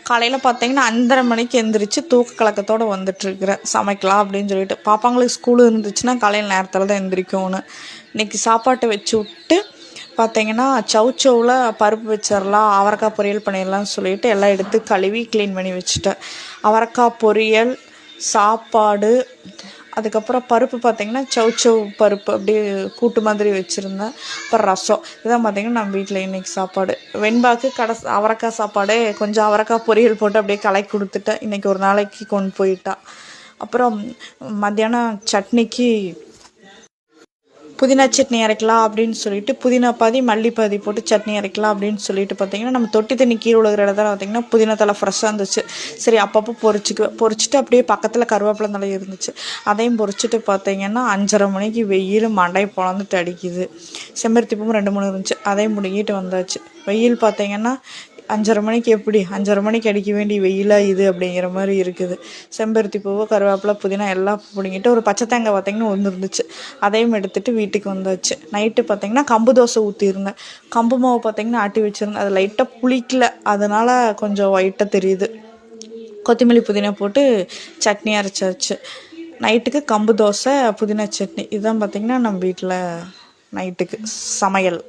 காலையில் பார்த்தீங்கன்னா 5:30 மணிக்கு எந்திரிச்சு தூக்க கலக்கத்தோடு வந்துட்டுருக்குறேன் சமைக்கலாம் அப்படின்னு சொல்லிட்டு. பாப்பாங்களுக்கு ஸ்கூலு இருந்துச்சுன்னா காலையில் நேரத்தில் தான் எந்திரிக்கணும். இன்றைக்கி சாப்பாட்டை வச்சு விட்டு பார்த்தீங்கன்னா சவுச்சவில் பருப்பு வச்சிடலாம், அவரைக்காய் பொரியல் பண்ணிடலாம்னு சொல்லிட்டு எல்லாம் எடுத்து கழுவி க்ளீன் பண்ணி வச்சுட்டேன். அவரைக்காய் பொரியல், சாப்பாடு, அதுக்கப்புறம் பருப்பு பார்த்திங்கன்னா சவுச்சவ் பருப்பு அப்படியே கூட்டு மாதிரி வச்சுருந்தேன். அப்புறம் ரசம். இதான் பார்த்திங்கன்னா நம்ம வீட்டில் இன்றைக்கி சாப்பாடு. வெண்பாக்கு அவரைக்காய் சாப்பாடு கொஞ்சம் அவரைக்காய் பொரியல் போட்டு அப்படியே கலக்கி கொடுத்துட்டேன். இன்றைக்கி ஒரு நாளைக்கு கொண்டு போயிட்டா. அப்புறம் மத்தியானம் சட்னிக்கு புதினா சட்னி அரைக்கலாம் அப்படின்னு சொல்லிட்டு புதினா பாதி மல்லி பாதி போட்டு சட்னி அரைக்கலாம் அப்படின்னு சொல்லிட்டு பார்த்தீங்கன்னா நம்ம தொட்டி தண்ணி கீழே உலகிற இடத்துல பார்த்திங்கன்னா புதினா தலை ஃப்ரெஷ்ஷாக இருந்துச்சு. சரி அப்பப்போ பொரிச்சிட்டு அப்படியே பக்கத்தில் கருவேப்பிலை தலை இருந்துச்சு, அதையும் பொரிச்சிட்டு பார்த்தீங்கன்னா 5:30 மணிக்கு வெயில் மண்டை பொழந்துட்டு அடிக்குது. செம்பருத்தி பூவும் 2-3 இருந்துச்சு, அதையும் முடிங்கிட்டு வந்தாச்சு. வெயில் பார்த்தீங்கன்னா 5:30 மணிக்கு எப்படி 5:30 மணிக்கு அடிக்க வேண்டிய வெயிலாக இது அப்படிங்கிற மாதிரி இருக்குது. செம்பருத்தி பூவு, கருவேப்பிலை, புதினா எல்லாம் பிடிங்கிட்டு ஒரு பச்சை தேங்காய் பார்த்திங்கன்னா ஒன்று இருந்துச்சு, அதையும் எடுத்துகிட்டு வீட்டுக்கு வந்தாச்சு. நைட்டு பார்த்திங்கன்னா கம்பு தோசை ஊற்றிருந்தேன். கம்பு மாவு பார்த்திங்கன்னா ஆட்டி வச்சுருந்தேன். அது லைட்டாக புளிக்கல, அதனால் கொஞ்சம் ஒயிட்டாக தெரியுது. கொத்தமல்லி புதினா போட்டு சட்னி அரைச்சாச்சு. நைட்டுக்கு கம்பு தோசை, புதினா சட்னி. இதுதான் பார்த்திங்கன்னா நம்ம வீட்டில் நைட்டுக்கு சமையல்.